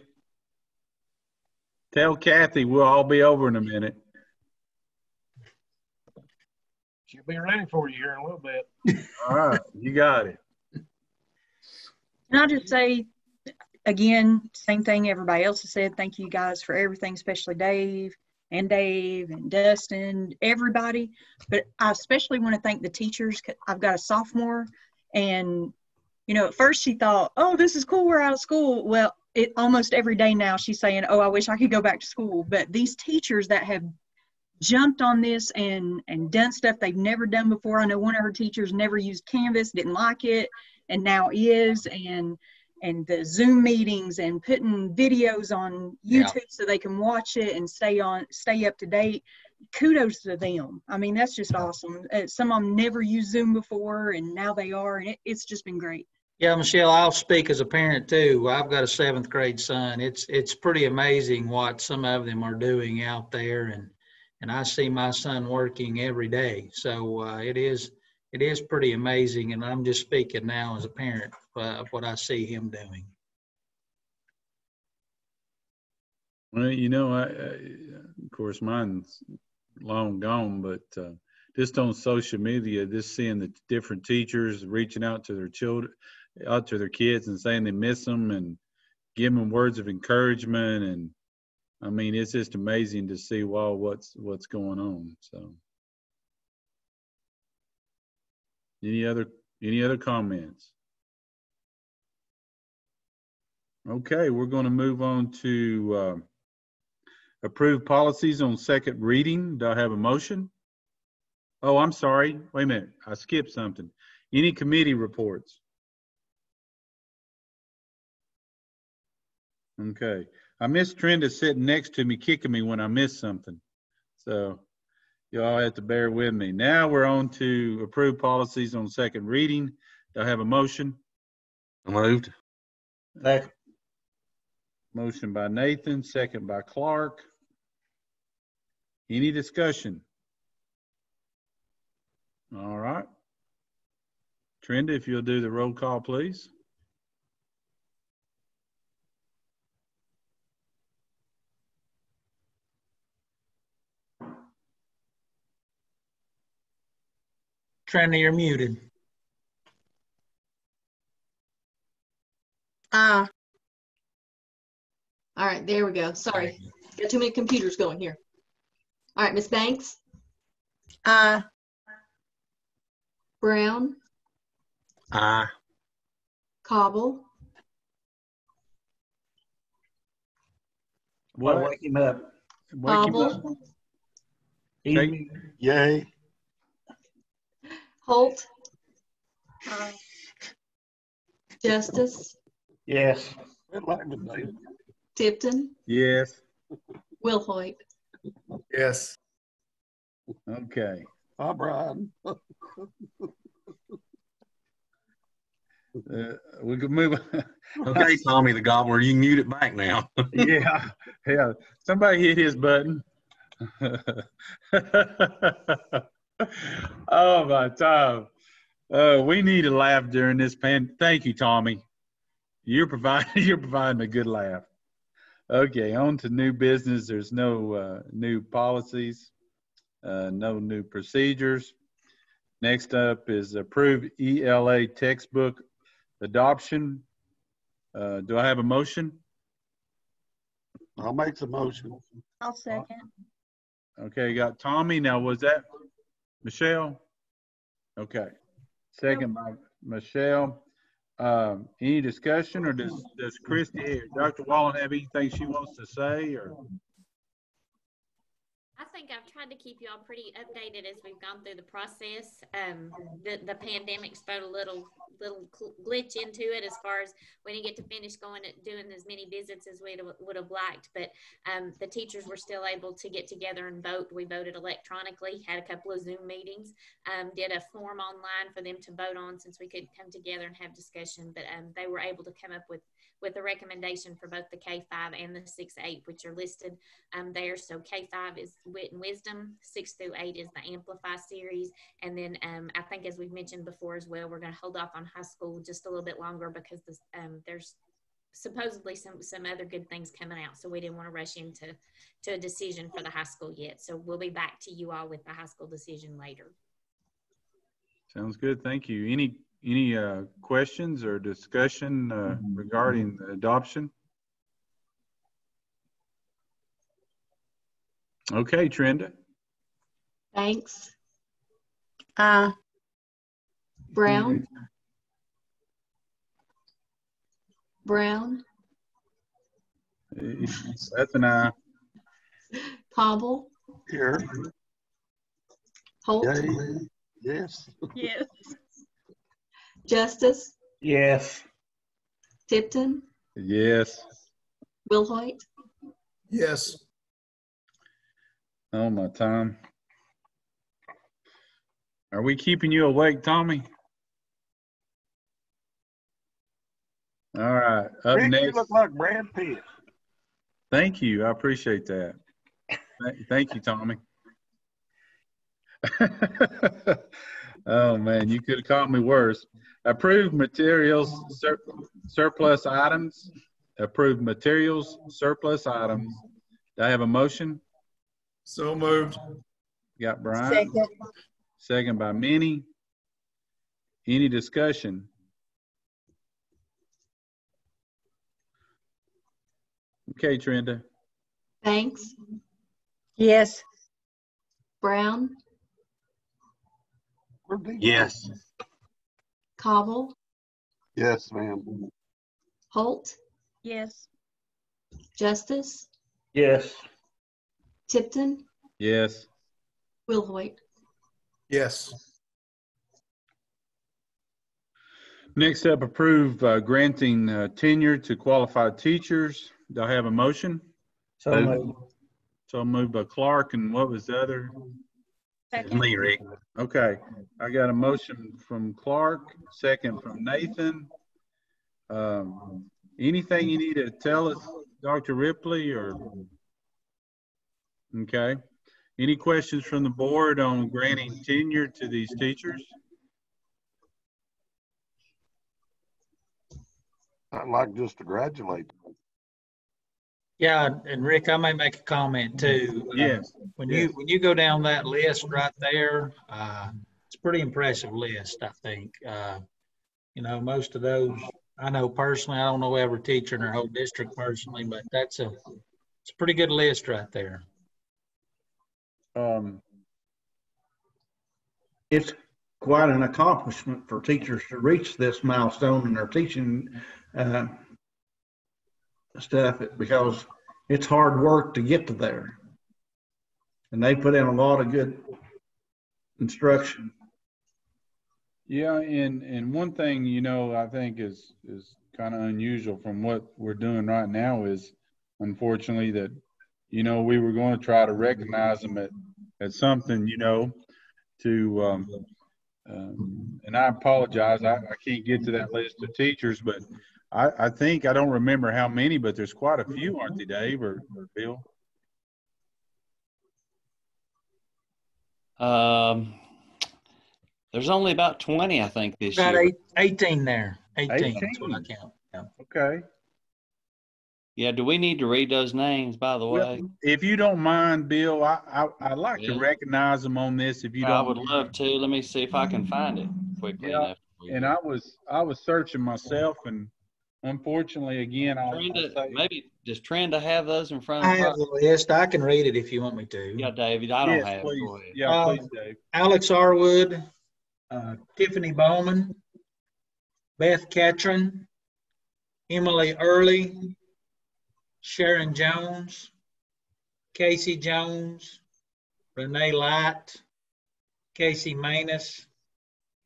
[SPEAKER 1] Tell Kathy we'll all be over in a minute.
[SPEAKER 6] She'll be ready for you here in a little bit.
[SPEAKER 1] All right. You got it.
[SPEAKER 3] Can I just say, again, same thing everybody else has said. Thank you guys for everything, especially Dave and Dustin, everybody. But I especially want to thank the teachers. I've got a sophomore, and, at first she thought, oh, this is cool, we're out of school. Well, almost every day now she's saying, oh, I wish I could go back to school. But these teachers that have jumped on this and done stuff they've never done before. I know one of her teachers never used Canvas, didn't like it, and now is, and the Zoom meetings and putting videos on YouTube so they can watch it and stay up to date. Kudos to them. I mean, that's just awesome. Some of them never used Zoom before, and now they are, and it's just been great.
[SPEAKER 7] Yeah, Michelle, I'll speak as a parent too. I've got a 7th grade son. It's pretty amazing what some of them are doing out there, and I see my son working every day. So it is pretty amazing, and I'm just speaking now as a parent of what I see him doing.
[SPEAKER 1] Well, of course, mine's long gone, but just on social media, just seeing the different teachers reaching out to their children, out to their kids and saying they miss them and giving them words of encouragement. And I mean, it's just amazing to see what's going on. So any other comments? Okay, we're going to move on to approve policies on second reading. Do I have a motion? Oh, I'm sorry. Wait a minute. I skipped something. Any committee reports? Okay. I miss Trenda sitting next to me, kicking me when I miss something. So you all have to bear with me. Now we're on to approve policies on second reading. Do I have a motion?
[SPEAKER 2] Moved.
[SPEAKER 4] Second.
[SPEAKER 1] Motion by Nathan, second by Clark. Any discussion? All right. Trenda, if you'll do the roll call, please.
[SPEAKER 7] Trenda, you're muted.
[SPEAKER 5] All right, there we go. Sorry. Got too many computers going here. All right, Miss Banks? Brown?
[SPEAKER 2] Aye.
[SPEAKER 5] Cobble?
[SPEAKER 4] Well, wake him up.
[SPEAKER 1] Wake him up.
[SPEAKER 5] Cobble?
[SPEAKER 1] Okay.
[SPEAKER 4] Yay.
[SPEAKER 5] Holt? Justice?
[SPEAKER 4] Yes.
[SPEAKER 5] Tipton?
[SPEAKER 1] Yes.
[SPEAKER 5] Wilhoit?
[SPEAKER 11] Yes.
[SPEAKER 1] Okay.
[SPEAKER 4] Hi, Brian.
[SPEAKER 1] We can move on.
[SPEAKER 2] Okay, Tommy the Gobbler, you can mute it back now.
[SPEAKER 1] Yeah. Somebody hit his button. Oh my time. We need a laugh during this Thank you, Tommy. You're providing a good laugh. Okay, on to new business. There's no new policies, no new procedures. Next up is approve ELA textbook adoption. Do I have a motion?
[SPEAKER 4] I'll make the motion.
[SPEAKER 3] I'll second.
[SPEAKER 1] Okay, you got Tommy. Now, was that Michelle? Okay. Second by Michelle. Any discussion, or does Christy or Dr. Wallen have anything she wants to say? Or
[SPEAKER 14] I think I've tried to keep you all pretty updated as we've gone through the process. The pandemic's thrown a little glitch into it as far as we didn't get to finish doing as many visits as we would have liked, but the teachers were still able to get together and vote. We voted electronically, had a couple of Zoom meetings, did a form online for them to vote on since we could come together and have discussion, but they were able to come up with a recommendation for both the K-5 and the 6-8, which are listed there. So K-5 is Wit and Wisdom, 6 through 8 is the Amplify series, and then I think, as we've mentioned before as well, we're going to hold off on high school just a little bit longer because there's supposedly some other good things coming out, so we didn't want to rush into a decision for the high school yet. So we'll be back to you all with the high school decision later.
[SPEAKER 1] sounds good. Thank you. Any questions or discussion regarding the adoption? Okay, Trenda.
[SPEAKER 5] Banks? Brown? Brown?
[SPEAKER 1] That's an aye.
[SPEAKER 5] Cobble,
[SPEAKER 15] Here.
[SPEAKER 5] Holt,
[SPEAKER 15] Yay. Yes.
[SPEAKER 12] Yes.
[SPEAKER 5] Justice,
[SPEAKER 4] Yes.
[SPEAKER 5] Tipton,
[SPEAKER 1] Yes.
[SPEAKER 5] Wilhoit.
[SPEAKER 11] Yes.
[SPEAKER 1] Oh, my time. Are we keeping you awake, Tommy? All right. Up
[SPEAKER 15] Rick, you
[SPEAKER 1] next.
[SPEAKER 15] look like Brad Pitt.
[SPEAKER 1] Thank you. I appreciate that. Thank you, Tommy. Oh, man, you could have called me worse. Approved materials surplus items. Approved materials surplus items. Do I have a motion?
[SPEAKER 11] So moved.
[SPEAKER 1] Got Brian.
[SPEAKER 12] Second.
[SPEAKER 1] Second by Minnie. Any discussion? Okay, Trenda.
[SPEAKER 5] Banks,
[SPEAKER 12] Yes.
[SPEAKER 5] Brown,
[SPEAKER 1] Yes.
[SPEAKER 5] Cobble,
[SPEAKER 15] Yes, ma'am.
[SPEAKER 5] Holt,
[SPEAKER 12] Yes.
[SPEAKER 5] Justice,
[SPEAKER 4] Yes.
[SPEAKER 5] Tipton,
[SPEAKER 1] Yes.
[SPEAKER 5] Wilhoit.
[SPEAKER 11] Yes.
[SPEAKER 1] Next up, approve granting tenure to qualified teachers. Do I have a motion?
[SPEAKER 4] So moved.
[SPEAKER 1] So moved by Clark, and what was the other?
[SPEAKER 12] Second.
[SPEAKER 1] Me, Rick. Okay, I got a motion from Clark, second from Nathan. Anything you need to tell us, Dr. Ripley, or? Okay. Any questions from the board on granting tenure to these teachers?
[SPEAKER 15] I'd like just to congratulate them.
[SPEAKER 7] Yeah, and Rick, I may make a comment too.
[SPEAKER 1] Yes.
[SPEAKER 7] When
[SPEAKER 1] Yes.
[SPEAKER 7] you go down that list right there, it's a pretty impressive list, I think. Most of those I know personally. I don't know every teacher in our whole district personally, but it's a pretty good list right there.
[SPEAKER 4] It's quite an accomplishment for teachers to reach this milestone in their teaching stuff, because it's hard work to get to there. And they put in a lot of good instruction.
[SPEAKER 1] Yeah, and one thing, I think is kind of unusual from what we're doing right now is, unfortunately, that, we were going to try to recognize them at something, to, and I apologize, I can't get to that list of teachers, but I think, I don't remember how many, but there's quite a few, aren't they, Dave or Bill?
[SPEAKER 9] There's only about 20, I think, this
[SPEAKER 7] About
[SPEAKER 9] year.
[SPEAKER 7] 18 there. 18. That's what I count. Yeah.
[SPEAKER 1] Okay.
[SPEAKER 9] Yeah, do we need to read those names, by the way?
[SPEAKER 1] Well, if you don't mind, Bill, I'd like to recognize them on this. If you don't,
[SPEAKER 9] I would love to. Let me see if I can find it quickly enough.
[SPEAKER 1] And I was searching myself, and unfortunately, again,
[SPEAKER 9] maybe just Trenda have those in front of
[SPEAKER 7] I have the list. I can read it if you want me to.
[SPEAKER 9] Yeah, David, I don't have it. Go ahead.
[SPEAKER 1] Yeah, please, Dave.
[SPEAKER 7] Alex Arwood, Tiffany Bowman, Beth Catron, Emily Early, Sharon Jones, Casey Jones, Renee Light, Casey Manus,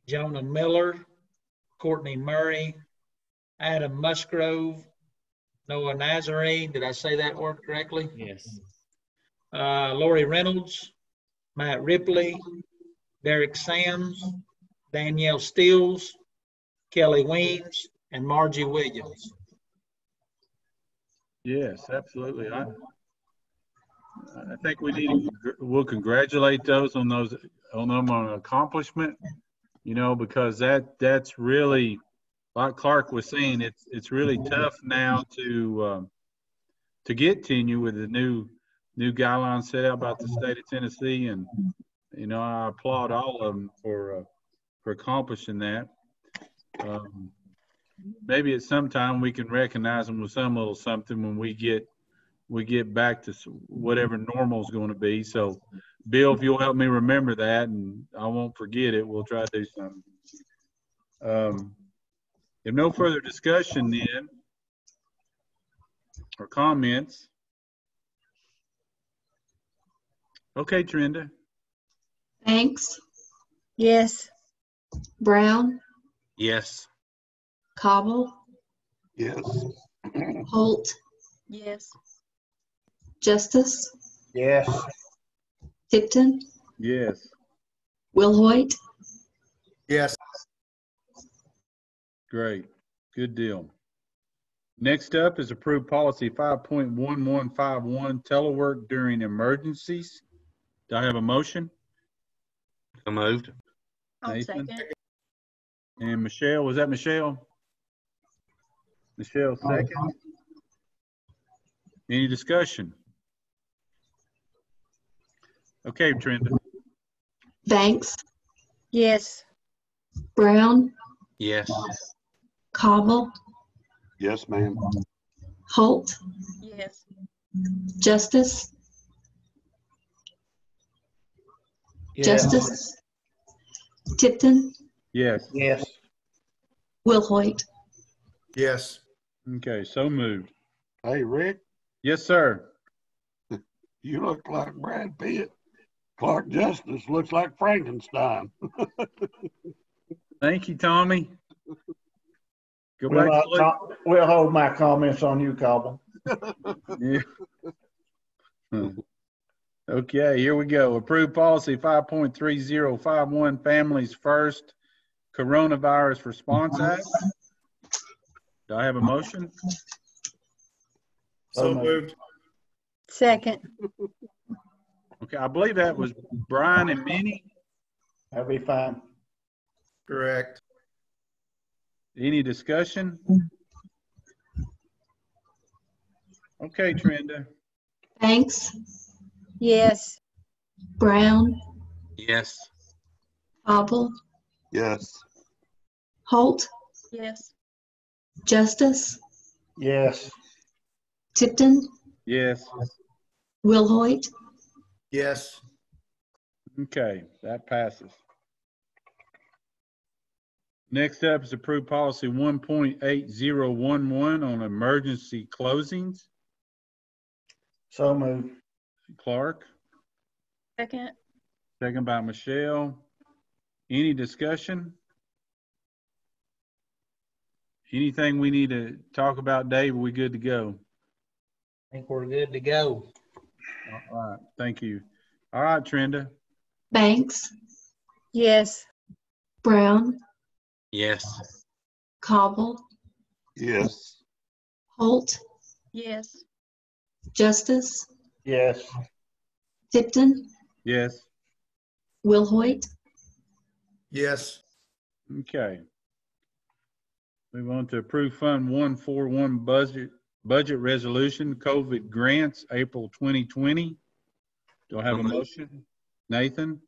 [SPEAKER 7] Jonah Miller, Courtney Murray, Adam Musgrove, Noah Nazarene. Did I say that word correctly?
[SPEAKER 9] Yes.
[SPEAKER 7] Lori Reynolds, Matt Ripley, Derek Sams, Danielle Steels, Kelly Weems, and Margie Williams.
[SPEAKER 1] Yes, absolutely. I think we'll congratulate those on an accomplishment, because that's really, like Clark was saying, it's really tough now to get tenure with the new guidelines set out by the state of Tennessee, and I applaud all of them for accomplishing that. Maybe at some time we can recognize them with some little something when we get back to whatever normal is going to be. So, Bill, if you'll help me remember that, and I won't forget it, we'll try to do something. If no further discussion, then or comments? Okay, Trenda.
[SPEAKER 5] Banks,
[SPEAKER 12] Yes.
[SPEAKER 5] Brown,
[SPEAKER 1] Yes.
[SPEAKER 5] Cobble,
[SPEAKER 15] Yes.
[SPEAKER 5] Holt,
[SPEAKER 12] Yes.
[SPEAKER 5] Justice,
[SPEAKER 4] Yes.
[SPEAKER 5] Tipton,
[SPEAKER 1] Yes.
[SPEAKER 5] Wilhoit,
[SPEAKER 11] Yes.
[SPEAKER 1] Great. Good deal. Next up is approved policy 5.1151, telework during emergencies. Do I have a motion?
[SPEAKER 2] So moved.
[SPEAKER 3] I'll
[SPEAKER 1] Nathan?
[SPEAKER 3] second.
[SPEAKER 1] And Michelle, was that Michelle? Michelle, second. Any discussion? Okay, Trenda.
[SPEAKER 5] Banks,
[SPEAKER 12] Yes.
[SPEAKER 5] Brown,
[SPEAKER 2] Yes.
[SPEAKER 5] Cobble,
[SPEAKER 15] Yes, ma'am.
[SPEAKER 5] Holt,
[SPEAKER 3] Yes.
[SPEAKER 5] Justice,
[SPEAKER 4] Yes.
[SPEAKER 5] Justice, Tipton,
[SPEAKER 1] Yes.
[SPEAKER 4] Yes.
[SPEAKER 5] Wilhoit.
[SPEAKER 11] Yes.
[SPEAKER 1] Okay, so moved.
[SPEAKER 15] Hey, Rick,
[SPEAKER 1] Yes, sir.
[SPEAKER 15] you look like Brad Pitt. Clark Justice looks like Frankenstein.
[SPEAKER 1] Thank you, Tommy. Go
[SPEAKER 4] We'll,
[SPEAKER 1] back to sleep.
[SPEAKER 4] we'll hold my comments on you, Cobble.
[SPEAKER 1] Yeah. Okay, here we go. Approved policy 5.3051, Families First Coronavirus Response Act. Do I have a motion?
[SPEAKER 11] So moved.
[SPEAKER 12] Second.
[SPEAKER 1] Okay, I believe that was Brian and Minnie.
[SPEAKER 4] That'll be fine.
[SPEAKER 11] Correct.
[SPEAKER 1] Any discussion? Okay, Trenda.
[SPEAKER 5] Banks,
[SPEAKER 12] Yes.
[SPEAKER 5] Brown,
[SPEAKER 2] Yes.
[SPEAKER 5] Cobble,
[SPEAKER 15] Yes.
[SPEAKER 5] Holt,
[SPEAKER 3] Yes.
[SPEAKER 5] Justice,
[SPEAKER 4] Yes.
[SPEAKER 5] Tipton,
[SPEAKER 1] Yes.
[SPEAKER 5] Wilhoit.
[SPEAKER 11] Yes.
[SPEAKER 1] Okay, that passes. Next up is approved policy 1.8011 on emergency closings.
[SPEAKER 4] So moved.
[SPEAKER 1] Clark,
[SPEAKER 3] Second.
[SPEAKER 1] second by Michelle. Any discussion? Anything we need to talk about, Dave? Are we good to go?
[SPEAKER 7] I think we're good to go.
[SPEAKER 1] All right, thank you. All right, Trenda.
[SPEAKER 5] Banks,
[SPEAKER 12] Yes.
[SPEAKER 5] Brown,
[SPEAKER 2] Yes.
[SPEAKER 5] Cobble,
[SPEAKER 15] Yes.
[SPEAKER 5] Holt,
[SPEAKER 3] Yes.
[SPEAKER 5] Justice,
[SPEAKER 4] Yes.
[SPEAKER 5] Tipton,
[SPEAKER 1] Yes.
[SPEAKER 5] Wilhoit.
[SPEAKER 11] Yes.
[SPEAKER 1] Okay. Move on to approve Fund 141 budget resolution, COVID grants, April 2020. Do I have a motion? Nathan?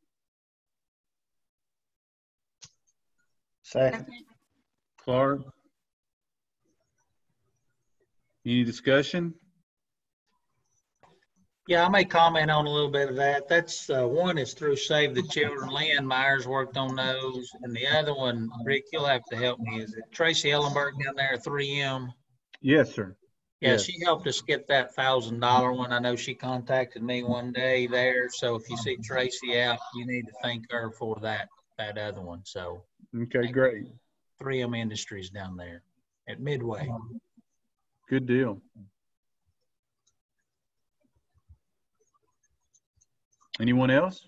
[SPEAKER 4] Second.
[SPEAKER 1] Clark? Any discussion?
[SPEAKER 7] Yeah, I may comment on a little bit of that. That's one is through Save the Children. Leanne Myers worked on those. And the other one, Rick, you'll have to help me. Is it Tracy Ellenberg down there at 3M?
[SPEAKER 1] Yes, sir.
[SPEAKER 7] Yeah,
[SPEAKER 1] Yes.
[SPEAKER 7] she helped us get that $1,000 one. I know she contacted me one day there. So if you see Tracy out, you need to thank her for that other one. So
[SPEAKER 1] Okay, great.
[SPEAKER 7] 3M Industries down there at Midway.
[SPEAKER 1] Good deal. Anyone else?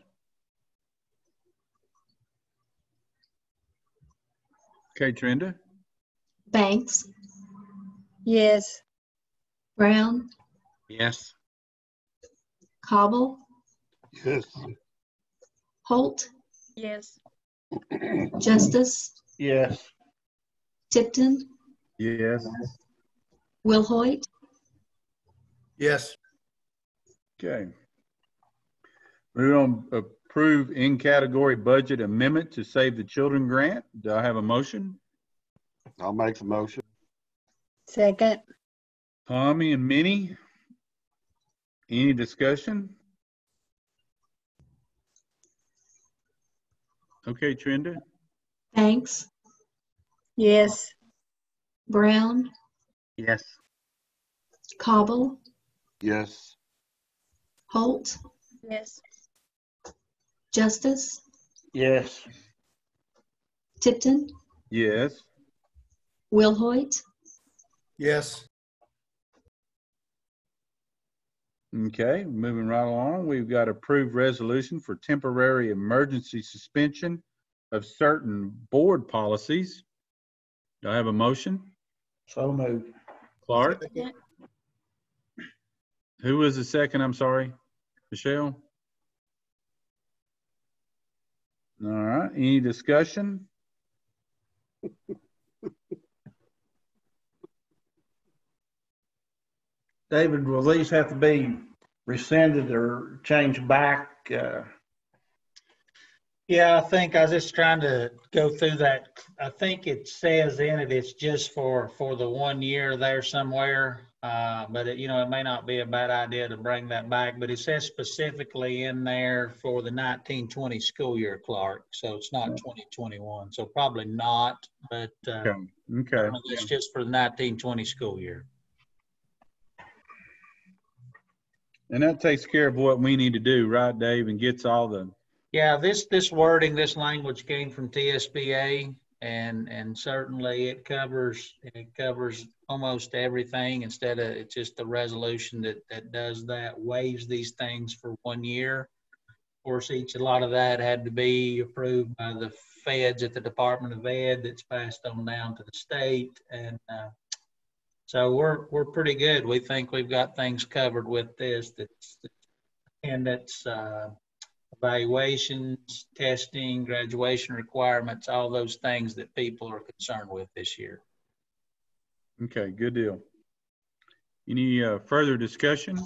[SPEAKER 1] Okay, Trenda?
[SPEAKER 5] Banks,
[SPEAKER 12] Yes.
[SPEAKER 5] Brown,
[SPEAKER 2] Yes.
[SPEAKER 5] Cobble,
[SPEAKER 15] Yes.
[SPEAKER 5] Holt,
[SPEAKER 3] Yes.
[SPEAKER 5] Justice,
[SPEAKER 4] Yes.
[SPEAKER 5] Tipton,
[SPEAKER 1] Yes.
[SPEAKER 5] Wilhoit.
[SPEAKER 11] Yes.
[SPEAKER 1] Okay. We're on approve in category budget amendment to Save the Children grant. Do I have a motion?
[SPEAKER 15] I'll make the motion.
[SPEAKER 12] Second.
[SPEAKER 1] Tommy and Minnie? Any discussion? Okay, Trenda?
[SPEAKER 5] Banks,
[SPEAKER 12] Yes.
[SPEAKER 5] Brown,
[SPEAKER 2] Yes.
[SPEAKER 5] Cobble,
[SPEAKER 15] Yes.
[SPEAKER 5] Holt,
[SPEAKER 12] Yes.
[SPEAKER 5] Justice,
[SPEAKER 4] Yes.
[SPEAKER 5] Tipton,
[SPEAKER 1] Yes.
[SPEAKER 5] Wilhoit,
[SPEAKER 11] Yes.
[SPEAKER 1] Okay, moving right along, we've got approved resolution for temporary emergency suspension of certain board policies. Do I have a motion?
[SPEAKER 4] So moved.
[SPEAKER 1] Clark?
[SPEAKER 8] Second.
[SPEAKER 1] Who was the second? I'm sorry. Michelle? All right, any discussion?
[SPEAKER 4] David, will these have to be rescinded or changed back?
[SPEAKER 7] Yeah, I think I was just trying to go through that. I think it says in it, it's just for the 1 year there somewhere. But it, it may not be a bad idea to bring that back, but it says specifically in there for the 1920 school year, Clark. So it's not 2021. So probably not, but
[SPEAKER 1] Okay.
[SPEAKER 7] it's just for the 1920 school year.
[SPEAKER 1] And that takes care of what we need to do, right, Dave, and gets all the.
[SPEAKER 7] Yeah, this wording, this language came from TSBA, and certainly it covers almost everything. Instead of it's just the resolution that does that, waives these things for 1 year. Of course, a lot of that had to be approved by the feds at the Department of Ed. That's passed on down to the state, and so we're pretty good. We think we've got things covered with this. That's evaluations, testing, graduation requirements, all those things that people are concerned with this year.
[SPEAKER 1] Okay, good deal. Any further discussion?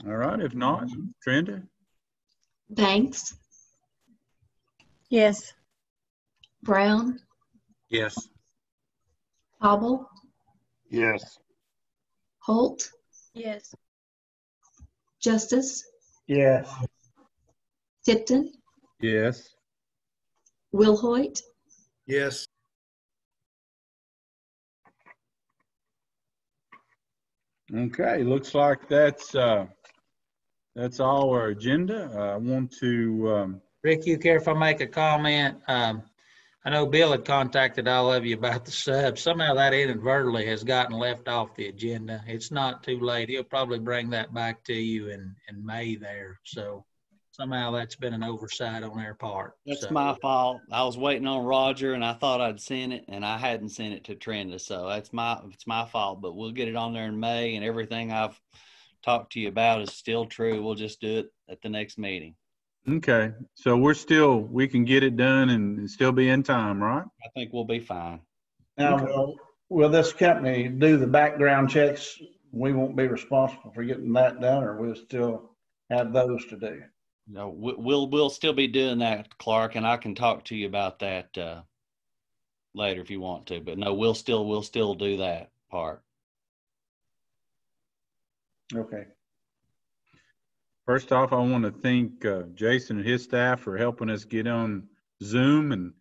[SPEAKER 1] All right, if not, Trenda?
[SPEAKER 5] Banks,
[SPEAKER 12] Yes.
[SPEAKER 5] Brown,
[SPEAKER 2] Yes.
[SPEAKER 5] Cobble,
[SPEAKER 15] Yes.
[SPEAKER 5] Holt,
[SPEAKER 12] Yes.
[SPEAKER 5] Justice,
[SPEAKER 4] Yes.
[SPEAKER 5] Tipton,
[SPEAKER 1] Yes.
[SPEAKER 5] Wilhoit,
[SPEAKER 11] Yes.
[SPEAKER 1] Okay, looks like that's all our agenda. I want to.
[SPEAKER 7] Rick, you care if I make a comment? I know Bill had contacted all of you about the sub. Somehow that inadvertently has gotten left off the agenda. It's not too late. He'll probably bring that back to you in May there. So somehow that's been an oversight on their part.
[SPEAKER 9] That's my fault. I was waiting on Roger and I thought I'd send it and I hadn't sent it to Trenda. So it's my fault, but we'll get it on there in May, and everything I've talked to you about is still true. We'll just do it at the next meeting.
[SPEAKER 1] Okay, so we can get it done and still be in time, right?
[SPEAKER 9] I think we'll be fine.
[SPEAKER 4] Now,
[SPEAKER 1] Okay.
[SPEAKER 4] will this company do the background checks? We won't be responsible for getting that done, or we'll still have those to do?
[SPEAKER 9] No, we'll still be doing that, Clark, and I can talk to you about that later if you want to. But no, we'll still do that part.
[SPEAKER 4] Okay.
[SPEAKER 1] First off, I want to thank Jason and his staff for helping us get on Zoom, and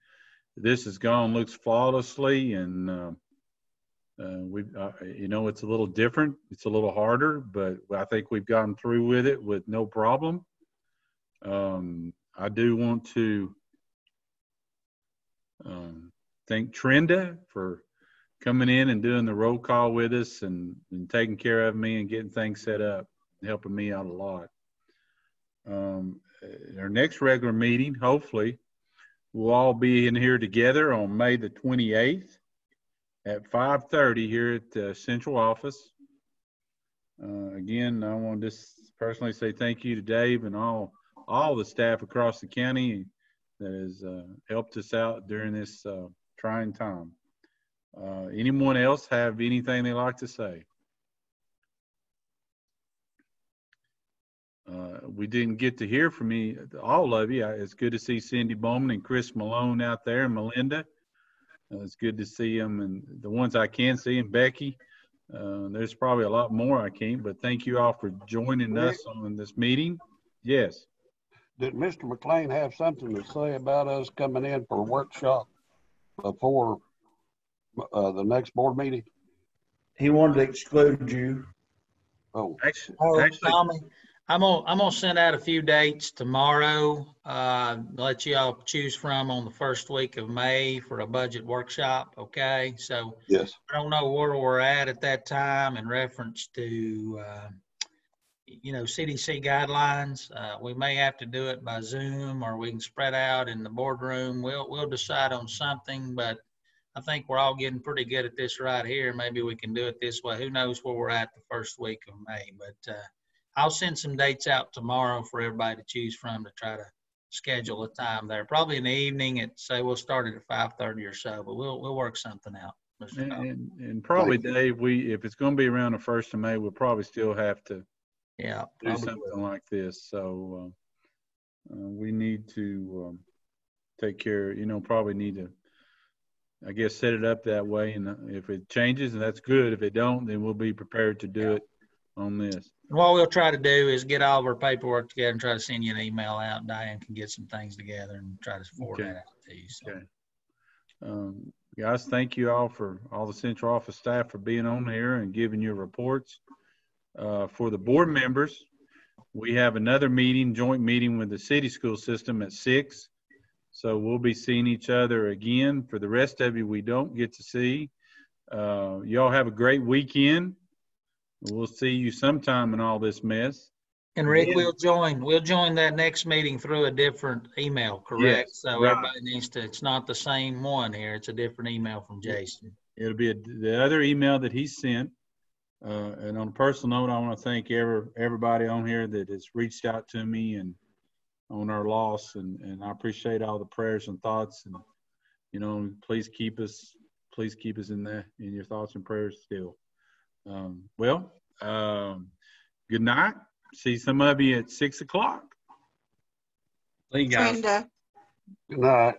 [SPEAKER 1] this looks flawlessly, and it's a little different. It's a little harder, but I think we've gotten through with it with no problem. I do want to thank Trenda for coming in and doing the roll call with us and taking care of me and getting things set up, and helping me out a lot. Our next regular meeting, hopefully, we'll all be in here together on May the 28th at 5:30 here at the central office. Again, I want to just personally say thank you to Dave and all the staff across the county that has helped us out during this trying time. Anyone else have anything they'd like to say? We didn't get to hear from all of you. It's good to see Cindy Bowman and Chris Malone out there, and Melinda. It's good to see them, and the ones I can see, and Becky. There's probably a lot more I can't, but thank you all for joining us on this meeting. Yes.
[SPEAKER 15] Did Mr. McLean have something to say about us coming in for a workshop before the next board meeting?
[SPEAKER 4] He wanted to exclude you.
[SPEAKER 15] Oh,
[SPEAKER 1] Actually,
[SPEAKER 7] Tommy, I'm gonna send out a few dates tomorrow. Let y'all choose from on the first week of May for a budget workshop. Okay, so
[SPEAKER 15] yes.
[SPEAKER 7] I don't know where we're at that time in reference to CDC guidelines. We may have to do it by Zoom, or we can spread out in the boardroom. We'll decide on something, but I think we're all getting pretty good at this right here. Maybe we can do it this way. Who knows where we're at the first week of May, but I'll send some dates out tomorrow for everybody to choose from to try to schedule a time there. Probably in the evening at, say, we'll start it at 5:30 or so, but we'll work something out.
[SPEAKER 1] And probably, Dave, if it's going to be around the 1st of May, we'll probably still have to do something like this. So we need to take care, probably need to, I guess, set it up that way. And if it changes, and that's good. If it don't, then we'll be prepared to do it on this.
[SPEAKER 7] And what we'll try to do is get all of our paperwork together and try to send you an email out. Diane can get some things together and try to forward that out to you. So.
[SPEAKER 1] Okay. Guys, thank you all the central office staff for being on here and giving your reports. For the board members, we have another joint meeting with the city school system at 6. So we'll be seeing each other again. For the rest of you, we don't get to see. Y'all have a great weekend. We'll see you sometime in all this mess.
[SPEAKER 7] And Rick, we'll join that next meeting through a different email, correct?
[SPEAKER 1] Yes,
[SPEAKER 7] so
[SPEAKER 1] right.
[SPEAKER 7] Everybody needs to, it's not the same one here. It's a different email from Jason.
[SPEAKER 1] It'll be the other email that he sent. And on a personal note, I want to thank everybody on here that has reached out to me and on our loss. And I appreciate all the prayers and thoughts. And, please keep us in your thoughts and prayers still. Good night. See some of you at 6 o'clock.
[SPEAKER 15] See you guys.
[SPEAKER 5] Brenda.
[SPEAKER 15] Good night.